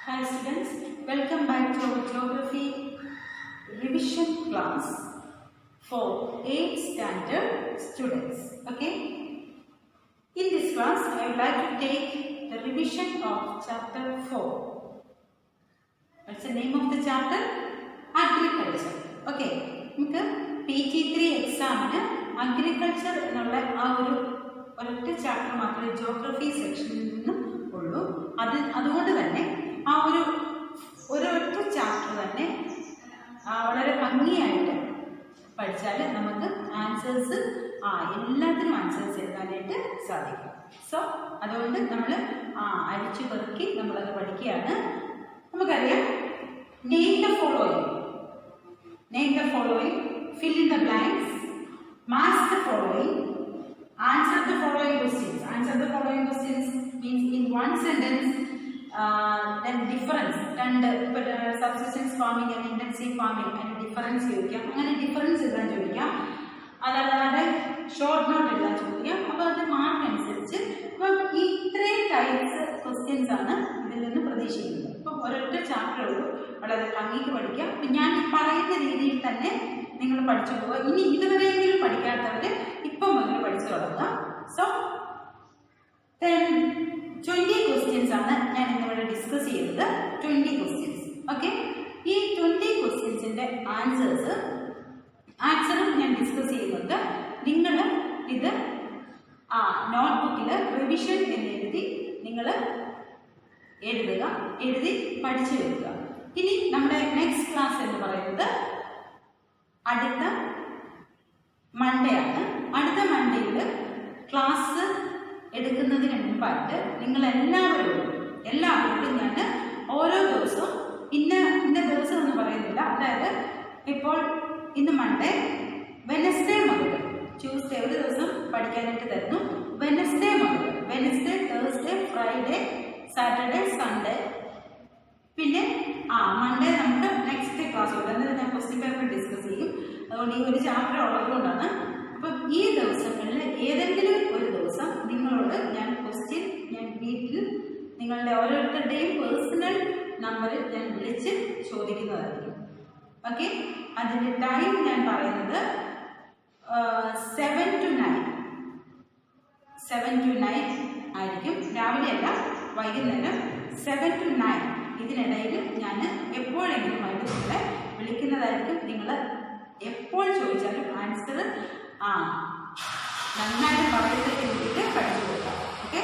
Hi students, welcome back to our geography revision class for 8th standard students. Okay, in this class I would like to take the revision of chapter 4. What's the name of the chapter? Agriculture. Okay, നമുക്ക് PT3 എക്സാമിന് agriculture എന്നുള്ള ആ ഒരൊറ്റ chapter മാത്രമേ geography സെക്ഷനിൽ നിന്നും ഉള്ളൂ. അതുകൊണ്ട് തന്നെ ആ ഒരൊറ്റ ചാപ്റ്റർ തന്നെ വളരെ ഭംഗിയായിട്ട് പഠിച്ചാൽ നമുക്ക് ആൻസേഴ്സ് എല്ലാത്തിനും ആൻസേഴ്സ് എഴുതാനായിട്ട് സാധിക്കും. സോ അതുകൊണ്ട് നമ്മൾ അരിച്ചു പെറുക്കി നമ്മളത് പഠിക്കുകയാണ്. നമുക്കറിയാം, name the following, fill in the blanks, match the following, answer the following questions. Answer the following questions means in one sentence, then difference, subsistence farming and intensive farming and difference ചോദിക്കാം. അങ്ങനെ difference എഴുതാൻ ചോദിക്കാം. അതല്ലാതെ short note എഴുതാൻ ചോദിക്കാം. അപ്പോൾ അത് mark അനുസരിച്ച് അപ്പം ഇത്രയും ടൈപ്സ് ക്വസ്റ്റ്യൻസ് ആണ് ഇതിൽ നിന്ന് പ്രതീക്ഷിക്കുന്നത്. അപ്പം ഒരൊറ്റ ചാപ്റ്റർ ഉള്ളൂ, വളരെ ഭംഗിക്ക് പഠിക്കാം. അപ്പം ഞാൻ പറയുന്ന രീതിയിൽ തന്നെ നിങ്ങൾ പഠിച്ചു പോവുക. ഇനി ഇതുവരെയെങ്കിലും പഠിക്കാത്തവർ ഇപ്പം മുതൽ പഠിച്ചു തുടങ്ങുക. സോ 20 ക്വസ്റ്റ്യൻസ് ആണ് ഞാൻ ഇന്നിവിടെ ഡിസ്കസ് ചെയ്തത്. 20 ക്വസ്റ്റ്യൻസ്. ഓക്കെ, ഈ 20 ക്വസ്റ്റ്യൻസിൻ്റെ ആൻസറും ഞാൻ ഡിസ്കസ് ചെയ്യുന്നുണ്ട്. നിങ്ങൾ ഇത് നോട്ട്ബുക്കിൽ റിവിഷൻ എന്നെഴുതി നിങ്ങൾ എഴുതി പഠിച്ചു വെക്കുക. ഇനി നമ്മുടെ നെക്സ്റ്റ് ക്ലാസ് എന്ന് പറയുന്നത് അടുത്ത മൺഡേ ആണ്. അടുത്ത മൺഡേയിൽ ക്ലാസ് എടുക്കുന്നതിന് മുമ്പായിട്ട് നിങ്ങൾ എല്ലാവരോടും ഞാൻ ഓരോ ദിവസവും ഇന്ന ദിവസം എന്ന് പറയുന്നില്ല. അതായത് ഇപ്പോൾ ഇന്ന് മൺഡേ, വെനസ്ഡേ മുതൽ ട്യൂസ്ഡേ ഒരു ദിവസം പഠിക്കാനായിട്ട് തരുന്നു. Wednesday, Thursday, Friday, Saturday, Sunday, പിന്നെ മൺഡേ നമുക്ക് നെക്സ്റ്റ് ക്ലാസ് ഉണ്ട്. അന്നേരം ഞാൻ ക്വസ്റ്റ്യൻ പേപ്പർ ഡിസ്കസ് ചെയ്യും. അതുകൊണ്ട് ഈ ഒരു ചാപ്റ്റർ ഉള്ളതുകൊണ്ടാണ്. അപ്പം ഈ ദിവസങ്ങളിൽ ഏതെങ്കിലും ഒരു ദിവസം നിങ്ങളോട് ഞാൻ വീട്ടിൽ നിങ്ങളുടെ ഓരോരുത്തരുടെയും പേഴ്സണൽ നമ്പറിൽ ഞാൻ വിളിച്ച് ചോദിക്കുന്നതായിരിക്കും. ഓക്കെ, അതിൻ്റെ ടൈം ഞാൻ പറയുന്നത് 7 to 9 ആയിരിക്കും. രാവിലെ അല്ല, വൈകുന്നേരം 7 to 9 ഇതിനിടയിൽ ഞാൻ എപ്പോഴെങ്കിലും നിങ്ങളെ വിളിക്കുന്നതായിരിക്കും. നിങ്ങൾ എപ്പോൾ ചോദിച്ചാലും ആൻസർ നന്നായിട്ട് പറയുന്നതിന് വേണ്ടിയിട്ട് പഠിച്ചു കൊടുക്കാം. Okay,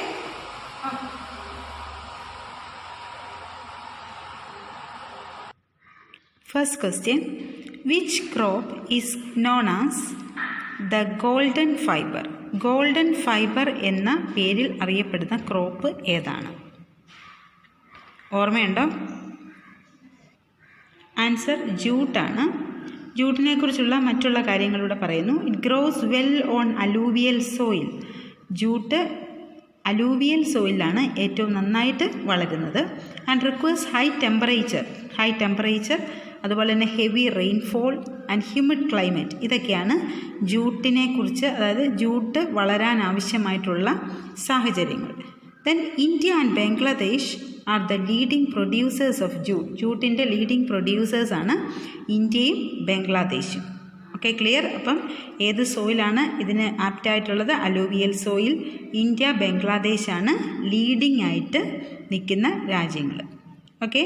first question, which crop is known as the golden fibre? Golden fibre എന്ന പേരിൽ അറിയപ്പെടുന്ന ക്രോപ്പ് ഏതാണ്? ഓർമ്മയുണ്ടോ? ആൻസർ ജൂട്ടാണ്. ജൂട്ടിനെ കുറിച്ചുള്ള മറ്റുള്ള കാര്യങ്ങളിലൂടെ പറയുന്നു. It grows well on alluvial soil. Jute alluvial സോയിലാണ് ഏറ്റവും നന്നായിട്ട് വളരുന്നത്. ആൻഡ് റിക്വയർസ് ഹൈ ടെമ്പറേച്ചർ, അതുപോലെ തന്നെ heavy rainfall and humid climate. ഇതൊക്കെയാണ് ജൂട്ടിനെ കുറിച്ച്, അതായത് ജൂട്ട് വളരാൻ ആവശ്യമായിട്ടുള്ള സാഹചര്യങ്ങൾ. Then India and Bangladesh are the leading producers of jute. ജൂട്ടിൻ്റെ ലീഡിംഗ് പ്രൊഡ്യൂസേഴ്സാണ് ഇന്ത്യയും ബംഗ്ലാദേശും. Okay, clear? അപ്പം ഏത് സോയിലാണ് ഇതിന് ആപ്റ്റായിട്ടുള്ളത്? Alluvial soil. ഇന്ത്യ, ബംഗ്ലാദേശാണ് ലീഡിംഗ് ആയിട്ട് നിൽക്കുന്ന രാജ്യങ്ങൾ. ഓക്കെ,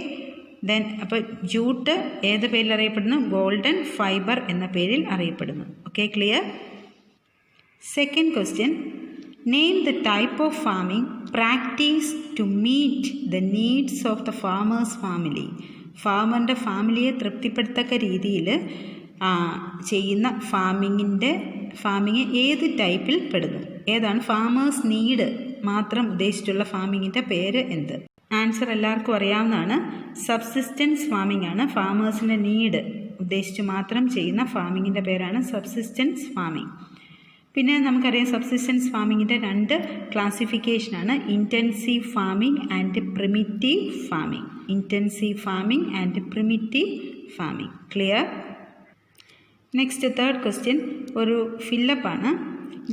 ദെൻ അപ്പോൾ ജൂട്ട് ഏത് പേരിൽ അറിയപ്പെടുന്നു? ഗോൾഡൻ ഫൈബർ എന്ന പേരിൽ അറിയപ്പെടുന്നു. Okay, clear? Second question, name the type of farming practice to meet the needs of the farmer's family. ഫാമറിൻ്റെ ഫാമിലിയെ തൃപ്തിപ്പെടുത്തക്ക രീതിയിൽ ചെയ്യുന്ന ഫാമിങ് ഏത് ടൈപ്പിൽ പെടുന്നു? ഏതാണ് ഫാമേഴ്സ് നീഡ് മാത്രം ഉദ്ദേശിച്ചുള്ള ഫാമിങ്ങിൻ്റെ പേര് എന്ത്? ആൻസർ എല്ലാവർക്കും അറിയാവുന്നതാണ്. സബ്സിസ്റ്റൻസ് ഫാമിംഗ് ആണ്. ഫാമേഴ്സിൻ്റെ നീഡ് ഉദ്ദേശിച്ച് മാത്രം ചെയ്യുന്ന ഫാമിങ്ങിൻ്റെ പേരാണ് സബ്സിസ്റ്റൻസ് ഫാമിംഗ്. പിന്നെ നമുക്കറിയാം, സബ്സിസ്റ്റൻസ് ഫാമിങ്ങിൻ്റെ 2 ക്ലാസിഫിക്കേഷനാണ്: intensive farming and primitive farming. Clear? Next third question ഒരു ഫില്ലപ്പാണ്.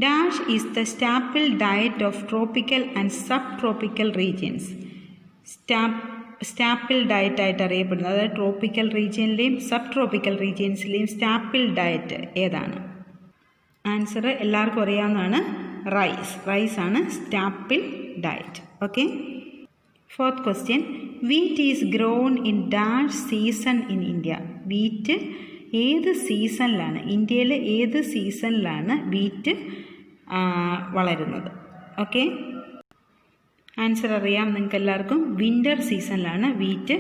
Dash is the staple diet of tropical and sub tropical regions. Staple ഡയറ്റായിട്ട് അറിയപ്പെടുന്നത്, അതായത് ട്രോപ്പിക്കൽ റീജിയനിലെയും സബ് ട്രോപ്പിക്കൽ റീജിയൻസിലെയും സ്റ്റാപ്പിൾ ഡയറ്റ് ഏതാണ്? ആൻസർ എല്ലാവർക്കും അറിയാവുന്നതാണ്, റൈസ് ആണ് staple diet. Okay. Fourth question, wheat is grown in dash season in India. Wheat ഏത് സീസണിലാണ്, ഇന്ത്യയിൽ ഏത് സീസണിലാണ് വീറ്റ് വളരുന്നത്? ഓക്കെ, ആൻസർ അറിയാം നിങ്ങൾക്ക് എല്ലാവർക്കും. വിൻ്റർ സീസണിലാണ് വീറ്റ്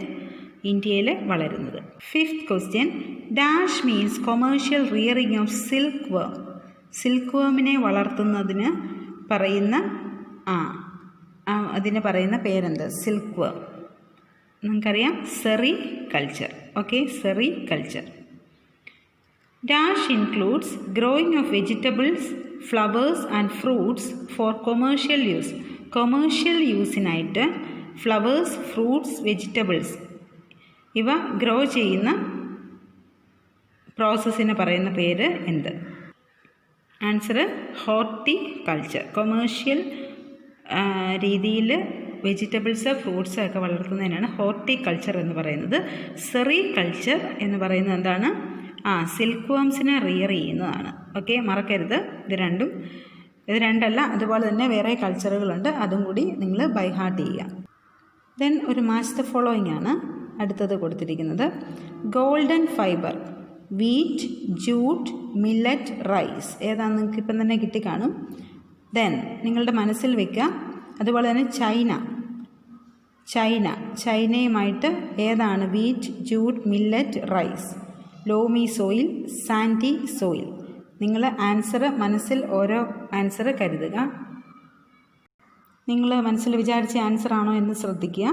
ഇന്ത്യയിൽ വളരുന്നത്. Fifth question, dash means commercial rearing of silk worm. Silk വേമിനെ വളർത്തുന്നതിന് പറയുന്ന അതിന് പറയുന്ന പേരെന്ത്? Silk worm. നിങ്ങൾക്കറിയാം, sericulture. Okay, sericulture. Dash includes growing of vegetables, flowers and fruits for commercial use. Commercial യൂസിനായിട്ട് ഫ്ലവേഴ്സ്, ഫ്രൂട്ട്സ്, വെജിറ്റബിൾസ് ഇവ grow ചെയ്യുന്ന പ്രോസസ്സിന് പറയുന്ന പേര് എന്ത്? Answer horticulture. കൊമേഴ്ഷ്യൽ രീതിയിൽ വെജിറ്റബിൾസ്, ഫ്രൂട്ട്സ് ഒക്കെ വളർത്തുന്നതിനാണ് ഹോർട്ടികൾച്ചർ എന്ന് പറയുന്നത്. സെറി കൾച്ചർ എന്ന് പറയുന്നത് എന്താണ്? സിൽക്ക് വേംസിനെ റിയർ ചെയ്യുന്നതാണ്. ഓക്കെ, മറക്കരുത്. ഇത് രണ്ടല്ല, അതുപോലെ തന്നെ വേറെ കൾച്ചറുകളുണ്ട്, അതും കൂടി നിങ്ങൾ ബൈ ഹാർട്ട് ചെയ്യുക. ദെൻ ഒരു മാച്ച് ദ ഫോളോയിങ് ആണ് അടുത്തത് കൊടുത്തിരിക്കുന്നത്. Golden fibre, wheat, jute, millet, rice. ഏതാണെന്ന് നിങ്ങൾക്ക് ഇപ്പം തന്നെ കിട്ടിക്കാണും. ദെൻ നിങ്ങളുടെ മനസ്സിൽ വയ്ക്കുക. അതുപോലെ തന്നെ ചൈനയുമായിട്ട് ഏതാണ് wheat, jute, millet, rice? Loamy soil, sandy soil. നിങ്ങൾ മനസ്സിൽ ഓരോ ആൻസർ കരുതുക. നിങ്ങൾ മനസ്സിൽ വിചാരിച്ച ആൻസർ ആണോ എന്ന് ശ്രദ്ധിക്കുക.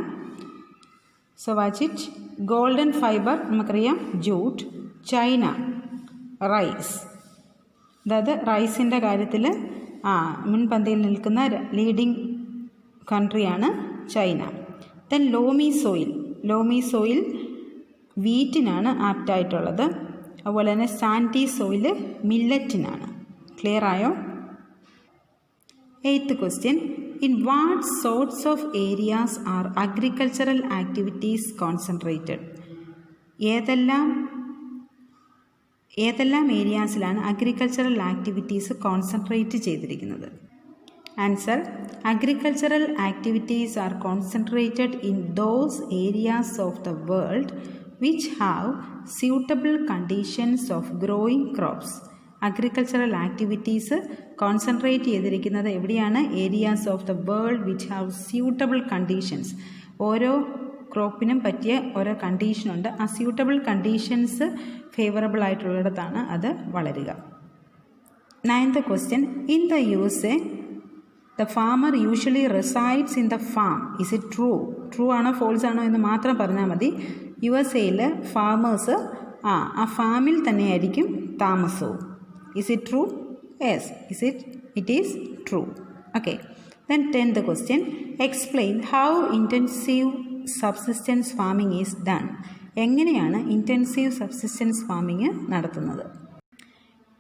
So watch it. Golden fibre നമുക്കറിയാം ജൂട്ട്, ചൈന റൈസ്. അതായത് റൈസിൻ്റെ കാര്യത്തിൽ മുൻപന്തിയിൽ നിൽക്കുന്ന ലീഡിംഗ് കൺട്രിയാണ് ചൈന. ദെൻ ലോമി സോയിൽ വീറ്റിനാണ് ആപ്റ്റായിട്ടുള്ളത്. അതുപോലെ തന്നെ സാൻഡി സോയിൽ മില്ലറ്റിനാണ്. ക്ലിയർ ആയോ? Eighth question, in what sorts of areas are agricultural activities concentrated? ഏതെല്ലാം ഏരിയാസിലാണ് അഗ്രികൾച്ചറൽ ആക്ടിവിറ്റീസ് കോൺസെൻട്രേറ്റ് ചെയ്തിരിക്കുന്നത്? Answer, agricultural activities are concentrated in those areas of the world which have suitable conditions of growing crops. Agricultural activities concentrate ചെയ്തിരിക്കുന്നത് എവിടെയാണ്? Areas of the world which have suitable conditions. ഓരോ ക്രോപ്പിനും പറ്റിയ ഓരോ കണ്ടീഷനുണ്ട്. ആ suitable conditions favourable ആയിട്ടുള്ളിടത്താണ് അത് വളരുക. Ninth question, in the USA the farmer usually resides in the farm. Is it true ആണോ false ആണോ എന്ന് മാത്രം പറഞ്ഞാൽ മതി. USA ഫാമേഴ്സ് ആ ഫാമിൽ തന്നെയായിരിക്കും താമസവും. Is it true? Yes, it is true. Okay. Then 10th question, explain how intensive subsistence farming is done. എങ്ങനെയാണ് ഇൻറ്റൻസീവ് സബ്സിസ്റ്റൻസ് ഫാമിംഗ് നടത്തുന്നത്?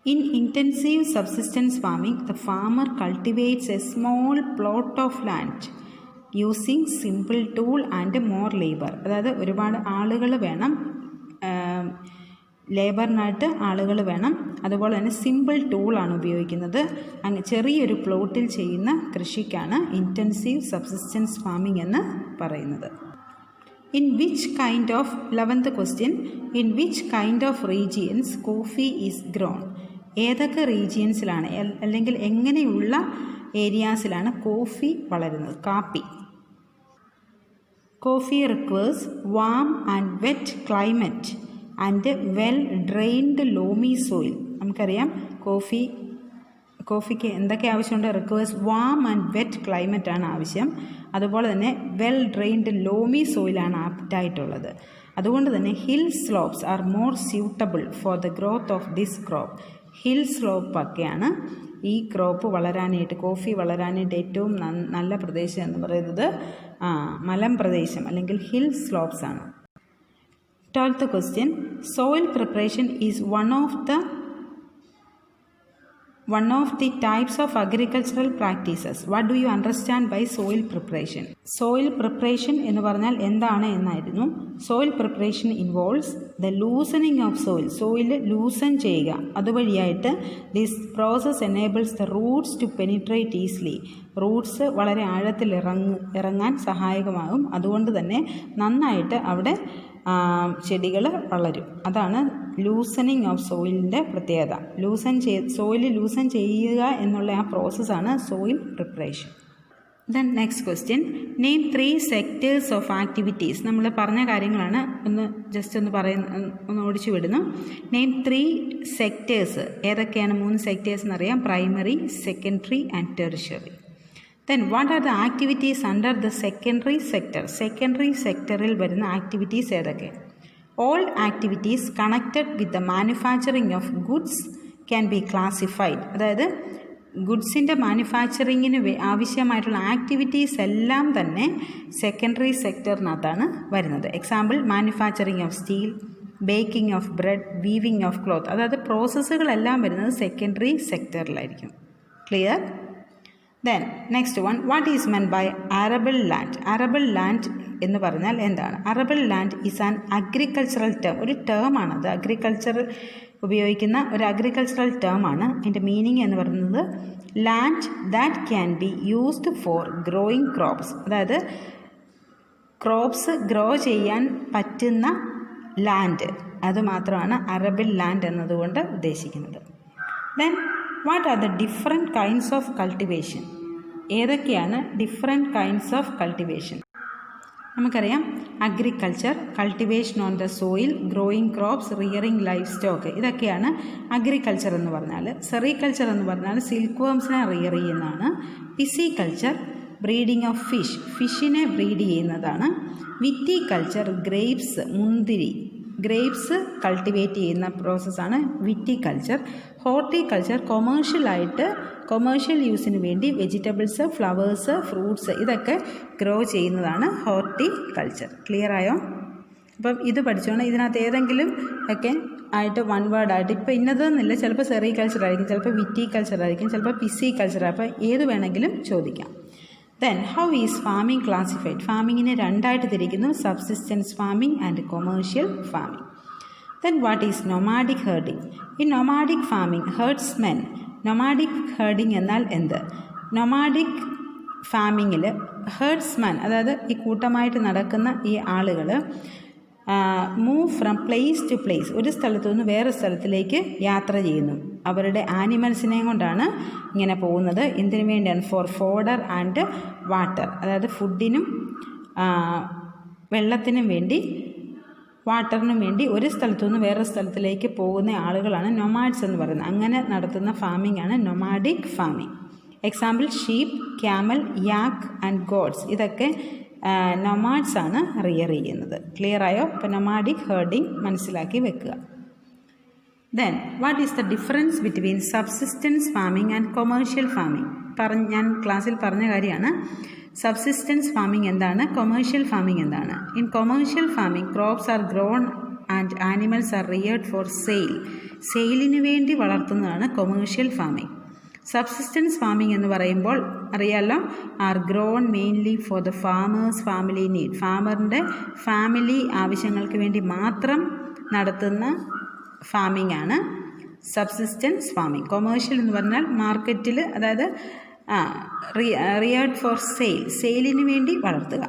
In intensive subsistence farming, the farmer cultivates a small plot of land using simple tool and more labor. അതായത് ഒരുപാട് ആളുകൾ വേണം, ലേബറിനായിട്ട് ആളുകൾ വേണം. അതുപോലെ തന്നെ സിമ്പിൾ ടൂളാണ് ഉപയോഗിക്കുന്നത്. അങ്ങ് ചെറിയൊരു പ്ലോട്ടിൽ ചെയ്യുന്ന കൃഷിക്കാണ് ഇൻറ്റൻസീവ് സബ്സിസ്റ്റൻസ് ഫാമിംഗ് എന്ന് പറയുന്നത്. In which kind of 11th question, in which kind of regions coffee is grown? ഏതൊക്കെ റീജിയൻസിലാണ് അല്ലെങ്കിൽ എങ്ങനെയുള്ള ഏരിയാസിലാണ് കോഫി വളരുന്നത്? Coffee requires warm and wet climate and well drained loamy soil. നമുക്കറിയാം കോഫിക്ക് എന്തൊക്കെ ആവശ്യമുണ്ട്? Requires warm and wet climate ആണ് ആവശ്യം. അതുപോലെ തന്നെ വെൽ ഡ്രെയിൻഡ് ലോമി സോയിലാണ് ആപ്റ്റായിട്ടുള്ളത്. അതുകൊണ്ട് തന്നെ hill slopes are more suitable for the growth of this crop. Hill സ്ലോപ്പൊക്കെയാണ് ഈ ക്രോപ്പ് വളരാനായിട്ട്, കോഫി വളരാനായിട്ട് ഏറ്റവും നല്ല പ്രദേശം എന്ന് പറയുന്നത് മലമ്പ്രദേശം അല്ലെങ്കിൽ ഹിൽ സ്ലോപ്സ് ആണ്. 12th question, soil preparation is one of the one of the types of agricultural practices. What do you understand by soil preparation? Soil preparation എന്ന് പറഞ്ഞാൽ എന്താണ് എന്നായിരുന്നു. Soil preparation involves the loosening of soil. Soil loosen ചെയ്യുക. അതുവഴിയായിട്ട് this process enables the roots to penetrate easily. Roots വളരെ ആഴത്തിൽ ഇറങ്ങാൻ സഹായകമാകും. അതുകൊണ്ട് തന്നെ നന്നായിട്ട് അവിടെ ചെടികൾ വളരും. അതാണ് ലൂസനിങ് ഓഫ് സോയിലിൻ്റെ പ്രത്യേകത. സോയിൽ ലൂസൻ ചെയ്യുക എന്നുള്ള ആ പ്രോസസ്സാണ് soil preparation. Then next question, name 3 sectors of activities. നമ്മൾ പറഞ്ഞ കാര്യങ്ങളാണ്, ഒന്ന് ഓടിച്ചു വിടുന്നു. Name 3 sectors. ഏതൊക്കെയാണ് 3 സെക്ടേഴ്സ് എന്നറിയാം. Primary, secondary and tertiary. Then what are the activities under the secondary sector? Secondary sectoril വരുന്ന ആക്ടിവിറ്റീസ് ഏതൊക്കെ? All activities connected with the manufacturing of goods can be classified. അതായത് ഗുഡ്സിൻ്റെ മാനുഫാക്ചറിങ്ങിന് ആവശ്യമായിട്ടുള്ള ആക്ടിവിറ്റീസ് എല്ലാം തന്നെ secondary സെക്ടറിനകത്താണ് വരുന്നത്. Example, manufacturing of steel, baking of bread, weaving of cloth. അതായത് പ്രോസസ്സുകളെല്ലാം വരുന്നത് സെക്കൻഡറി സെക്ടറിലായിരിക്കും. Clear? Then next one, what is meant by arable land? Arable land എന്ന് പറഞ്ഞാൽ എന്താണ്? Arable land is an agricultural term. ഒരു ടേമാണത്. അഗ്രികൾച്ചർ ഉപയോഗിക്കുന്ന ഒരു അഗ്രികൾച്ചറൽ ടേമാണ്. അതിൻ്റെ മീനിങ് എന്ന് പറയുന്നത് land that can be used for growing crops. അതായത് ക്രോപ്സ് ഗ്രോ ചെയ്യാൻ പറ്റുന്ന ലാൻഡ്, അതുമാത്രമാണ് അറബിൾ ലാൻഡ് എന്നതുകൊണ്ട് ഉദ്ദേശിക്കുന്നത്. Then what are the different kinds of cultivation? ഏതൊക്കെയാണ് ഡിഫറെൻറ്റ് കൈൻഡ്സ് ഓഫ് കൾട്ടിവേഷൻ? നമുക്കറിയാം, agriculture, cultivation on the soil, growing crops, rearing life stock. ഇതൊക്കെയാണ് agriculture എന്ന് പറഞ്ഞാൽ. സെറികൾച്ചർ എന്ന് പറഞ്ഞാൽ സിൽക്ക് വേംസിനെ റിയർ ചെയ്യുന്നതാണ്. പിസികൾച്ചർ, ബ്രീഡിംഗ് ഓഫ് ഫിഷിനെ ബ്രീഡ് ചെയ്യുന്നതാണ്. വിറ്റികൾച്ചർ, ഗ്രേപ്സ്, മുന്തിരി, ഗ്രേപ്സ് കൾട്ടിവേറ്റ് ചെയ്യുന്ന പ്രോസസ്സാണ് വിറ്റികൾച്ചർ. ഹോർട്ടിക്കൾച്ചർ, കൊമേഴ്ഷ്യൽ യൂസിന് വേണ്ടി വെജിറ്റബിൾസ്, ഫ്ലവേഴ്സ്, ഫ്രൂട്ട്സ് ഇതൊക്കെ ഗ്രോ ചെയ്യുന്നതാണ് ഹോർട്ടിക്കൾച്ചർ. ക്ലിയർ ആയോ? അപ്പം ഇത് പഠിച്ചോണം. ഇതിനകത്ത് ഏതെങ്കിലും ഒക്കെ ആയിട്ട് വൺ വേർഡായിട്ട്, ഇപ്പോൾ ഇന്നതെന്നില്ല, ചിലപ്പോൾ സെറികൾച്ചർ ആയിരിക്കും, ചിലപ്പോൾ വിറ്റികൾച്ചർ ആയിരിക്കും, ചിലപ്പോൾ പിസികൾച്ചർ. അപ്പോൾ ഏത് വേണമെങ്കിലും ചോദിക്കാം. Then how is farming classified? ഫാമിങ്ങിനെ രണ്ടായിട്ട് തിരിക്കുന്നു, subsistence farming and commercial farming. Then what is nomadic herding? ഈ nomadic farming, herdsmen. Nomadic herding എന്നാൽ എന്ത്? നൊമാഡിക് ഫാമിങ്ങിൽ ഹെർഡ്സ്മാൻ, അതായത് ഈ കൂട്ടമായിട്ട് നടക്കുന്ന ഈ ആളുകൾ move from place to place, ഒരു സ്ഥലത്തു നിന്ന് വേറെ സ്ഥലത്തിലേക്ക് യാത്ര ചെയ്യുന്നു. അവരുടെ ആനിമൽസിനെയും കൊണ്ടാണ് ഇങ്ങനെ പോകുന്നത്. എന്തിനു വേണ്ടിയാണ്? ഫോർ ഫോഡർ ആൻഡ് വാട്ടർ, അതായത് ഫുഡിനും വെള്ളത്തിനും വേണ്ടി, വാട്ടറിനും വേണ്ടി ഒരു സ്ഥലത്തു നിന്ന് വേറെ സ്ഥലത്തിലേക്ക് പോകുന്ന ആളുകളാണ് നൊമാഡ്സ് എന്ന് പറയുന്നത്. അങ്ങനെ നടത്തുന്ന ഫാമിംഗ് ആണ് nomadic farming. Example, sheep, camel, yak and goats. ഇതൊക്കെ നൊമാഡ്സ് ആണ് റിയർ ചെയ്യുന്നത്. ക്ലിയർ ആയോ? അപ്പോൾ നൊമാഡിക് ഹെർഡിങ് മനസ്സിലാക്കി വെക്കുക. Then what is the difference between subsistence farming and commercial farming? ഞാൻ ക്ലാസ്സിൽ പറഞ്ഞ കാര്യമാണ്. സബ്സിസ്റ്റൻസ് ഫാമിംഗ് എന്താണ്, കൊമേഴ്ഷ്യൽ ഫാമിംഗ് എന്താണ്? In commercial farming crops are grown and animals are reared for sale. സെയിലിന് വേണ്ടി വളർത്തുന്നതാണ് കൊമേഴ്ഷ്യൽ ഫാമിംഗ്. സബ്സിസ്റ്റൻസ് ഫാമിംഗ് എന്ന് പറയുമ്പോൾ അറിയാമല്ലോ, are grown mainly four the farmer's family need. ഫാമറിൻ്റെ ഫാമിലി ആവശ്യങ്ങൾക്ക് വേണ്ടി മാത്രം നടത്തുന്ന ഫാമിംഗ് ആണ് സബ്സിസ്റ്റൻസ് ഫാമിംഗ്. കൊമേഴ്ഷ്യൽ എന്ന് പറഞ്ഞാൽ മാർക്കറ്റിൽ, അതായത് റിയർഡ് ഫോർ സെയിലിന് വേണ്ടി വളർത്തുക.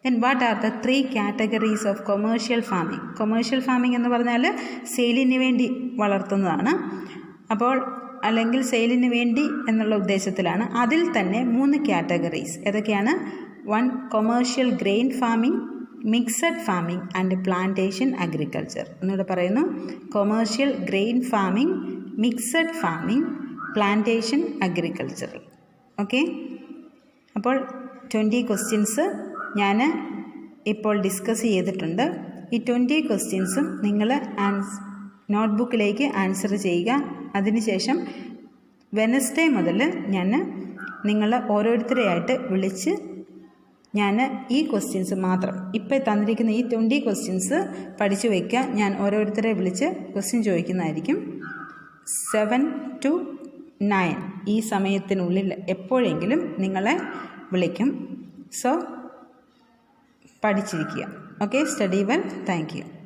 Then what are the 3 categories of commercial farming? Commercial farming എന്ന് പറഞ്ഞാൽ സെയിലിന് വേണ്ടി വളർത്തുന്നതാണ്. അപ്പോൾ അല്ലെങ്കിൽ സെയിലിന് വേണ്ടി എന്നുള്ള ഉദ്ദേശത്തിലാണ്. അതിൽ തന്നെ 3 കാറ്റഗറീസ് ഏതൊക്കെയാണ്? 1 commercial grain farming, mixed farming and plantation agriculture. എന്നിവിടെ പറയുന്നു, commercial grain farming, mixed farming, plantation agriculture. Okay, അപ്പോൾ 20 ക്വസ്റ്റ്യൻസ് ഞാൻ ഇപ്പോൾ ഡിസ്കസ് ചെയ്തിട്ടുണ്ട്. ഈ 20 ക്വസ്റ്റ്യൻസും നിങ്ങൾ നോട്ട്ബുക്കിലേക്ക് ആൻസർ ചെയ്യുക. അതിനുശേഷം വെനസ്ഡേ മുതൽ ഞാൻ നിങ്ങൾ ഓരോരുത്തരെയായിട്ട് വിളിച്ച് ഞാൻ ഈ ക്വസ്റ്റ്യൻസ് മാത്രം, ഇപ്പോൾ തന്നിരിക്കുന്ന ഈ 20 ക്വസ്റ്റ്യൻസ് പഠിച്ചു വയ്ക്കുക. ഞാൻ ഓരോരുത്തരെ വിളിച്ച് ക്വസ്റ്റ്യൻ ചോദിക്കുന്നതായിരിക്കും. 7 to 9 ഈ സമയത്തിനുള്ളിൽ എപ്പോഴെങ്കിലും നിങ്ങളെ വിളിക്കും. സോ പഠിച്ചിരിക്കുക. Okay, study well. Thank U.